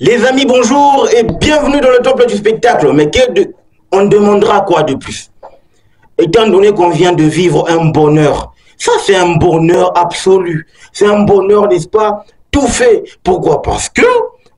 Les amis, bonjour et bienvenue dans le temple du spectacle. Mais on demandera quoi de plus? Étant donné qu'on vient de vivre un bonheur, ça c'est un bonheur absolu. C'est un bonheur, n'est-ce pas, tout fait. Pourquoi? Parce que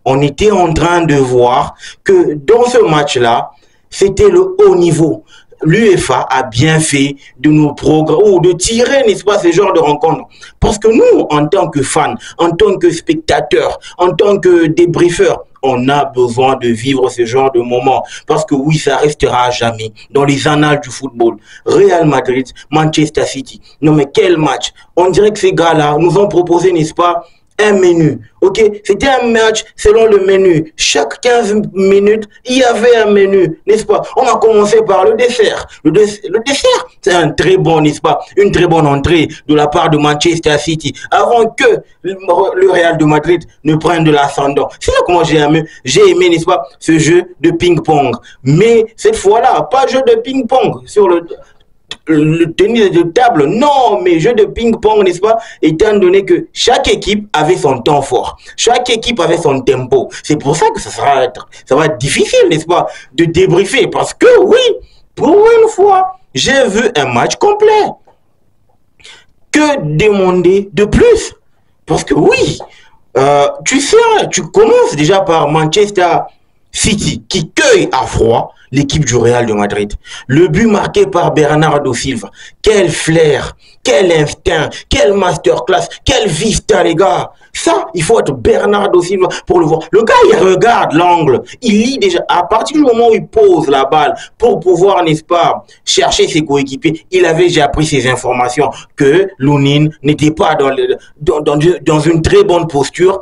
on était en train de voir que dans ce match-là, c'était le haut niveau. L'UEFA a bien fait de nous programmer ou de tirer, n'est-ce pas, ce genre de rencontres. Parce que nous, en tant que fans, en tant que spectateurs, en tant que débriefeurs, on a besoin de vivre ce genre de moments. Parce que oui, ça restera à jamais dans les annales du football. Real Madrid, Manchester City. Non mais quel match! On dirait que ces gars-là nous ont proposé, n'est-ce pas, un menu. Ok, c'était un match selon le menu. Chaque 15 minutes, il y avait un menu, n'est-ce pas? On a commencé par le dessert. Le dessert, c'est un très bon, n'est-ce pas? Une très bonne entrée de la part de Manchester City avant que le Real de Madrid ne prenne de l'ascendant. C'est là que moi j'ai aimé, n'est-ce pas, ce jeu de ping-pong. Mais cette fois-là, pas jeu de ping-pong sur le tennis de table, non, mais jeu de ping-pong, n'est-ce pas, étant donné que chaque équipe avait son temps fort, chaque équipe avait son tempo. C'est pour ça que ça va être difficile, n'est-ce pas, de débriefer, parce que oui, pour une fois, j'ai vu un match complet. Que demander de plus? Parce que oui, tu sais, tu commences déjà par Manchester City, qui cueille à froid l'équipe du Real de Madrid. Le but marqué par Bernardo Silva. Quel flair, quel instinct, quel masterclass, quel vista, les gars. Ça, il faut être Bernardo Silva pour le voir. Le gars, il regarde l'angle. Il lit déjà, à partir du moment où il pose la balle pour pouvoir, n'est-ce pas, chercher ses coéquipiers, il avait déjà pris ces informations que Lunin n'était pas dans une très bonne posture.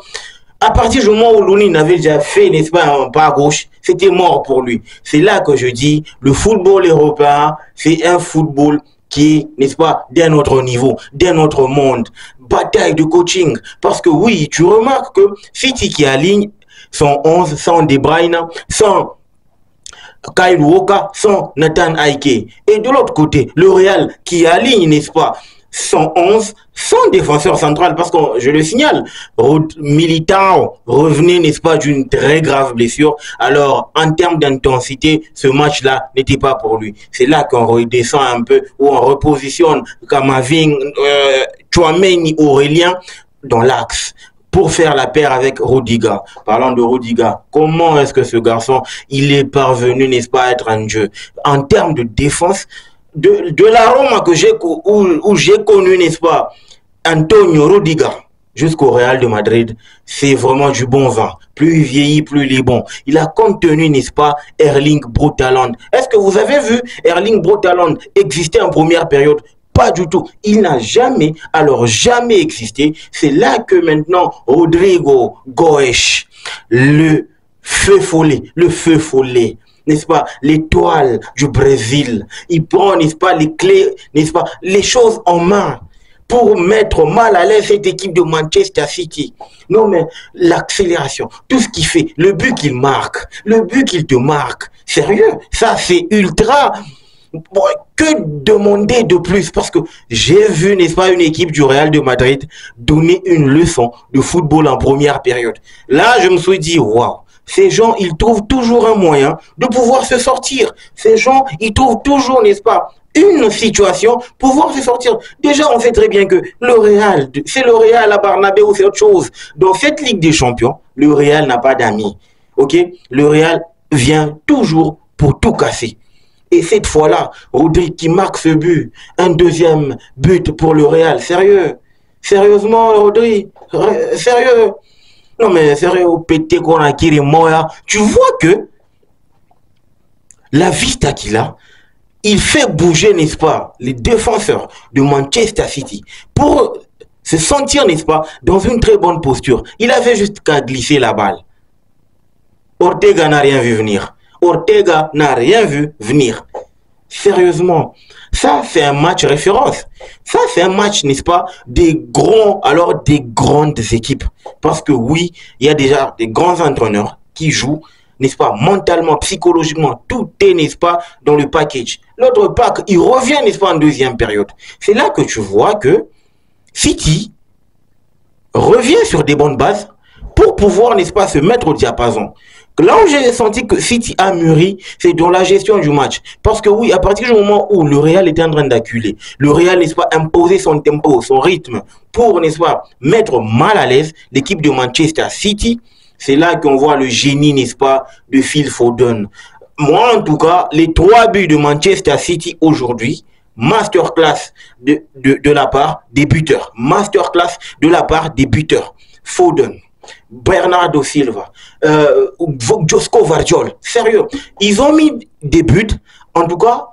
À partir du moment où Lunin avait déjà fait, n'est-ce pas, un pas à gauche, c'était mort pour lui. C'est là que je dis, le football européen, c'est un football qui est, n'est-ce pas, d'un autre niveau, d'un autre monde. Bataille de coaching. Parce que oui, tu remarques que City qui aligne son 11 sans De Bruyne, sans Kyle Walker, sans Nathan Ake. Et de l'autre côté, le Real qui aligne, n'est-ce pas, 111 sans défenseur central, parce que je le signale, Militao revenait, n'est-ce pas, d'une très grave blessure. Alors, en termes d'intensité, ce match-là n'était pas pour lui. C'est là qu'on redescend un peu, où on repositionne Kamavinga, Tchouaméni, Aurélien dans l'axe pour faire la paire avec Rudiger. Parlant de Rudiger, comment est-ce que ce garçon, il est parvenu, n'est-ce pas, à être en jeu? En termes de défense, de la Roma où j'ai connu, n'est-ce pas, Antonio Rudiger jusqu'au Real de Madrid, c'est vraiment du bon vin. Plus il vieillit, plus il est bon. Il a contenu, n'est-ce pas, Erling Braut Haaland. Est-ce que vous avez vu Erling Braut Haaland exister en première période? Pas du tout. Il n'a jamais, alors jamais existé. C'est là que maintenant, Rodrigo Goes, le feu follet, n'est-ce pas, l'étoile du Brésil. Il prend, n'est-ce pas, les clés, n'est-ce pas, les choses en main pour mettre mal à l'aise cette équipe de Manchester City. Non mais l'accélération, tout ce qu'il fait, le but qu'il marque, le but qu'il te marque, sérieux, ça c'est ultra. Bon, que demander de plus? Parce que j'ai vu, n'est-ce pas, une équipe du Real de Madrid donner une leçon de football en première période. Là, je me suis dit, waouh. Ces gens, ils trouvent toujours un moyen de pouvoir se sortir. Ces gens, ils trouvent toujours, n'est-ce pas, une situation pour pouvoir se sortir. Déjà, on sait très bien que le Real, c'est le Real à Bernabéu, c'est autre chose. Dans cette Ligue des Champions, le Real n'a pas d'amis. Ok? Le Real vient toujours pour tout casser. Et cette fois-là, Rodri qui marque ce but, un deuxième but pour le Real. Sérieux? Sérieusement, Rodri? Sérieux? Non mais sérieux, pété qu'on a Kiri Moya. Tu vois que la vista qu'il a, il fait bouger, n'est-ce pas, les défenseurs de Manchester City pour se sentir, n'est-ce pas, dans une très bonne posture. Il avait juste qu'à glisser la balle. Ortega n'a rien vu venir. Ortega n'a rien vu venir. Sérieusement, ça c'est un match référence. Ça c'est un match, n'est-ce pas, des grands, alors des grandes équipes. Parce que oui, il y a déjà des grands entraîneurs qui jouent, n'est-ce pas, mentalement, psychologiquement, tout est, n'est-ce pas, dans le package. L'autre pack, il revient, n'est-ce pas, en deuxième période. C'est là que tu vois que City revient sur des bonnes bases pour pouvoir, n'est-ce pas, se mettre au diapason. Là où j'ai senti que City a mûri, c'est dans la gestion du match. Parce que oui, à partir du moment où le Real était en train d'acculer, le Real, n'est-ce pas, imposait son tempo, son rythme, pour, n'est-ce pas, mettre mal à l'aise l'équipe de Manchester City, c'est là qu'on voit le génie, n'est-ce pas, de Phil Foden. Moi, en tout cas, les 3 buts de Manchester City aujourd'hui, masterclass de la part des buteurs. Masterclass de la part des buteurs. Foden, Bernardo Silva, Josko Vardiol. Sérieux, ils ont mis des buts, en tout cas,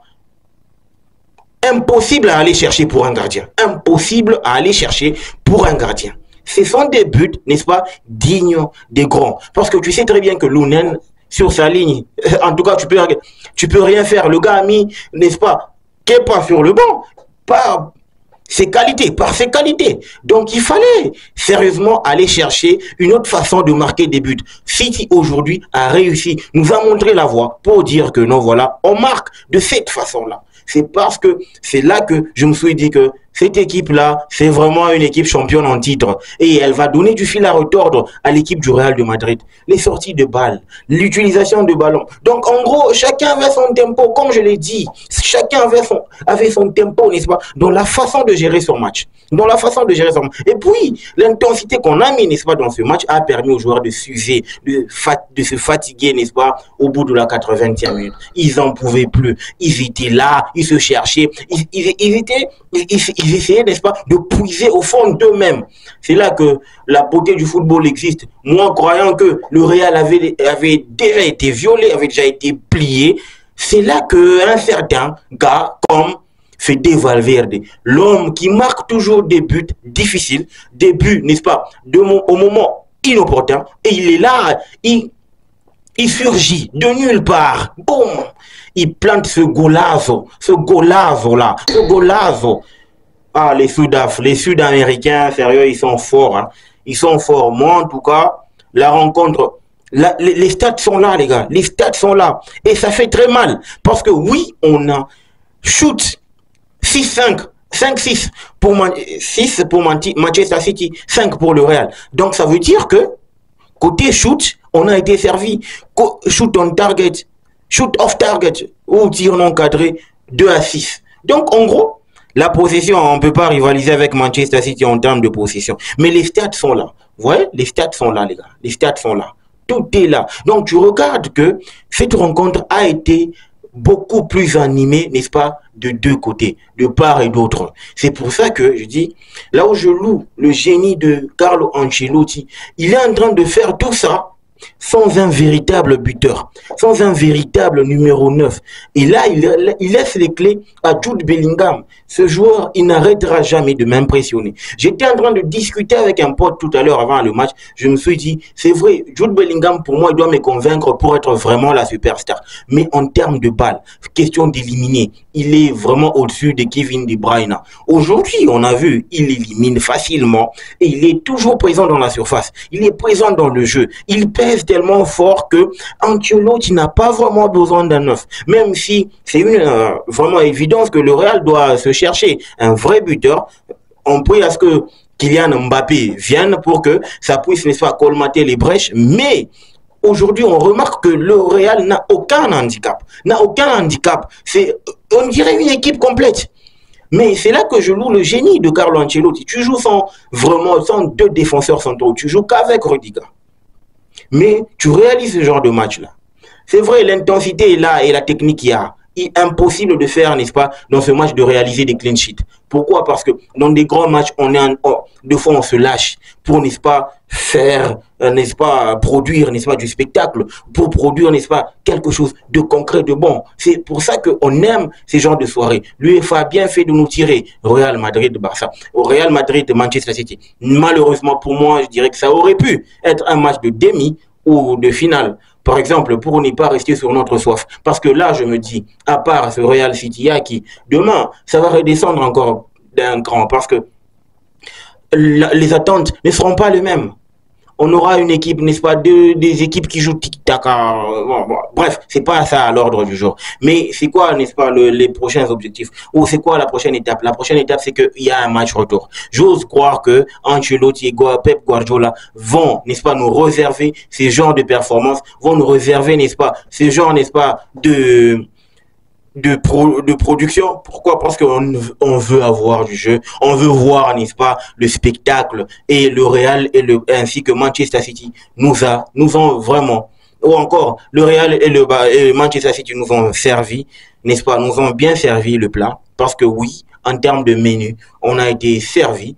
impossible à aller chercher pour un gardien. Impossible à aller chercher pour un gardien. Ce sont des buts, n'est-ce pas, dignes des grands. Parce que tu sais très bien que Lunen, sur sa ligne, en tout cas, tu peux rien faire. Le gars a mis, n'est-ce pas, Kepa sur le banc, par ses qualités. Donc, il fallait sérieusement aller chercher une autre façon de marquer des buts. City, aujourd'hui, a réussi, nous a montré la voie pour dire que non, voilà, on marque de cette façon-là. C'est parce que c'est là que je me suis dit que cette équipe-là, c'est vraiment une équipe championne en titre. Et elle va donner du fil à retordre à l'équipe du Real de Madrid. Les sorties de balles, l'utilisation de ballons. Donc, en gros, chacun avait son tempo, comme je l'ai dit. Chacun avait son tempo, n'est-ce pas, dans la façon de gérer son match. Et puis, l'intensité qu'on a mis, n'est-ce pas, dans ce match a permis aux joueurs de s'user, de se fatiguer, n'est-ce pas, au bout de la 80e minute. Ils n'en pouvaient plus. Ils étaient là, ils se cherchaient. Ils essayaient, n'est-ce pas, de puiser au fond d'eux-mêmes. C'est là que la beauté du football existe. Moi, croyant que le Real avait déjà été violé, avait déjà été plié, c'est là qu'un certain gars comme Fede Valverde, l'homme qui marque toujours des buts difficiles, des buts, n'est-ce pas, au moment inopportun, et il est là, il surgit de nulle part, boum, il plante ce golazo là. Ah, les Sud-Américains, sérieux, ils sont forts. Hein. Ils sont forts. Moi, en tout cas, la rencontre, les stats sont là, les gars. Les stats sont là. Et ça fait très mal. Parce que oui, on a shoot 6-5. 5-6 pour, 6 pour Manchester City, 5 pour le Real. Donc, ça veut dire que, côté shoot, on a été servi. Shoot on target, shoot off target, ou tir non cadré, 2-6. Donc, en gros, la possession, on ne peut pas rivaliser avec Manchester City en termes de possession. Mais les stats sont là. Vous voyez, les stats sont là, les gars. Les stats sont là. Tout est là. Donc, tu regardes que cette rencontre a été beaucoup plus animée, n'est-ce pas, de deux côtés, de part et d'autre. C'est pour ça que je dis, là où je loue le génie de Carlo Ancelotti, il est en train de faire tout ça sans un véritable buteur, sans un véritable numéro 9. Et là, il laisse les clés à Jude Bellingham. Ce joueur, il n'arrêtera jamais de m'impressionner. J'étais en train de discuter avec un pote tout à l'heure avant le match. Je me suis dit, c'est vrai, Jude Bellingham, pour moi, il doit me convaincre pour être vraiment la superstar. Mais en termes de balles, question d'éliminer, il est vraiment au-dessus de Kevin De Bruyne. Aujourd'hui, on a vu, il élimine facilement et il est toujours présent dans la surface. Il est présent dans le jeu. Il pèse tellement fort que Ancelotti n'a pas vraiment besoin d'un neuf. Même si c'est une vraiment évidence que le Real doit se chercher un vrai buteur, on prie à ce que Kylian Mbappé vienne pour que ça puisse, n'est-ce pas, colmater les brèches. Mais aujourd'hui, on remarque que le Real n'a aucun handicap. On dirait une équipe complète. Mais c'est là que je loue le génie de Carlo Ancelotti. Tu joues sans deux défenseurs centraux. Tu joues qu'avec Rudiger. Mais tu réalises ce genre de match-là. C'est vrai, l'intensité est là et la technique y a. Il est impossible de faire, n'est-ce pas, dans ce match, de réaliser des clean sheets. Pourquoi? Parce que dans des grands matchs, deux fois on se lâche pour, n'est-ce pas, faire, n'est-ce pas, produire, n'est-ce pas, du spectacle, pour produire, n'est-ce pas, quelque chose de concret, de bon. C'est pour ça qu'on aime ces genres de soirées. L'UEFA a bien fait de nous tirer Real Madrid, Barça, au Real Madrid, Manchester City. Malheureusement pour moi, je dirais que ça aurait pu être un match de demi ou de finale. Par exemple, pour ne pas rester sur notre soif. Parce que là, je me dis, à part ce Real City qui, demain, ça va redescendre encore d'un cran. Parce que les attentes ne seront pas les mêmes. on aura une équipe, n'est-ce pas, des équipes qui jouent tic-tac. Bref, c'est pas ça à l'ordre du jour. Mais c'est quoi, n'est-ce pas, les prochains objectifs? Ou c'est quoi la prochaine étape? La prochaine étape, c'est qu'il y a un match retour. J'ose croire que Ancelotti et Pep Guardiola vont, n'est-ce pas, nous réserver ces genres de performances, vont nous réserver, n'est-ce pas, ces genres, n'est-ce pas, de production. Pourquoi? Parce qu'on veut avoir du jeu, on veut voir, n'est-ce pas, le spectacle, et le Real ainsi que Manchester City nous ont vraiment, ou encore le Real et le Manchester City nous ont servi, n'est-ce pas, nous ont bien servi le plat, parce que oui, en termes de menu, on a été servi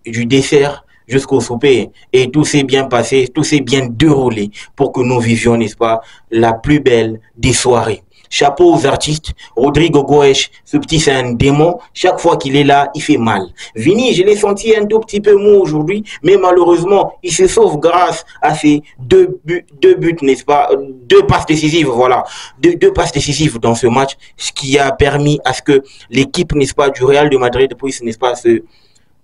du dessert jusqu'au souper, et tout s'est bien passé, tout s'est bien déroulé pour que nous vivions, n'est-ce pas, la plus belle des soirées. Chapeau aux artistes. Rodrigo Goes, ce petit c'est un démon. Chaque fois qu'il est là, il fait mal. Vini, je l'ai senti un tout petit peu mou aujourd'hui, mais malheureusement, il se sauve grâce à ces deux buts, n'est-ce pas, deux passes décisives, voilà, deux passes décisives dans ce match, ce qui a permis à ce que l'équipe, n'est-ce pas, du Real de Madrid puisse, n'est-ce pas,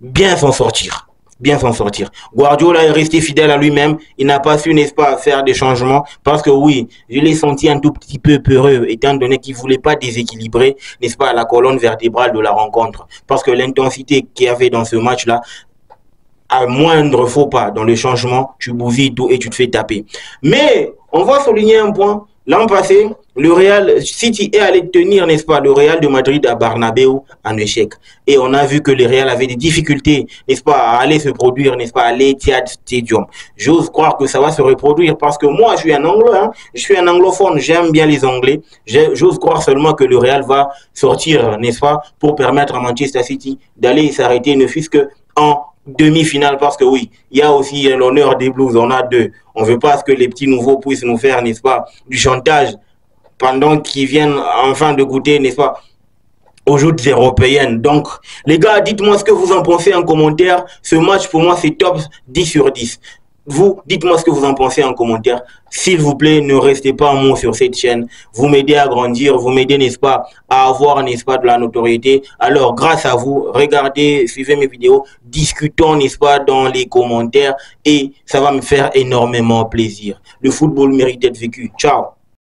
bien s'en sortir. Bien s'en sortir. Guardiola est resté fidèle à lui-même. Il n'a pas su, n'est-ce pas, faire des changements. Parce que oui, je l'ai senti un tout petit peu peureux, étant donné qu'il ne voulait pas déséquilibrer, n'est-ce pas, la colonne vertébrale de la rencontre. Parce que l'intensité qu'il y avait dans ce match-là, à moindre faux pas dans le changement, tu bousilles tout et tu te fais taper. Mais on va souligner un point. L'an passé, le Real City est allé tenir, n'est-ce pas, le Real de Madrid à Bernabeu en échec. Et on a vu que le Real avait des difficultés, n'est-ce pas, à aller se produire, n'est-ce pas, à l'Etihad Stadium. J'ose croire que ça va se reproduire parce que moi, je suis un Anglais, hein, je suis un anglophone, j'aime bien les Anglais. J'ose croire seulement que le Real va sortir, n'est-ce pas, pour permettre à Manchester City d'aller s'arrêter, ne fût-ce que en demi-finale, parce que oui, il y a aussi l'honneur des Blues, on a deux. On veut pas que les petits nouveaux puissent nous faire, n'est-ce pas, du chantage pendant qu'ils viennent enfin de goûter, n'est-ce pas, aux joutes européennes. Donc, les gars, dites-moi ce que vous en pensez en commentaire. Ce match, pour moi, c'est top 10 sur 10. Vous, dites-moi ce que vous en pensez en commentaire. S'il vous plaît, ne restez pas en mot sur cette chaîne. Vous m'aidez à grandir, vous m'aidez, n'est-ce pas, à avoir, n'est-ce pas, de la notoriété. Alors, grâce à vous, regardez, suivez mes vidéos, discutons, n'est-ce pas, dans les commentaires et ça va me faire énormément plaisir. Le football mérite d'être vécu. Ciao.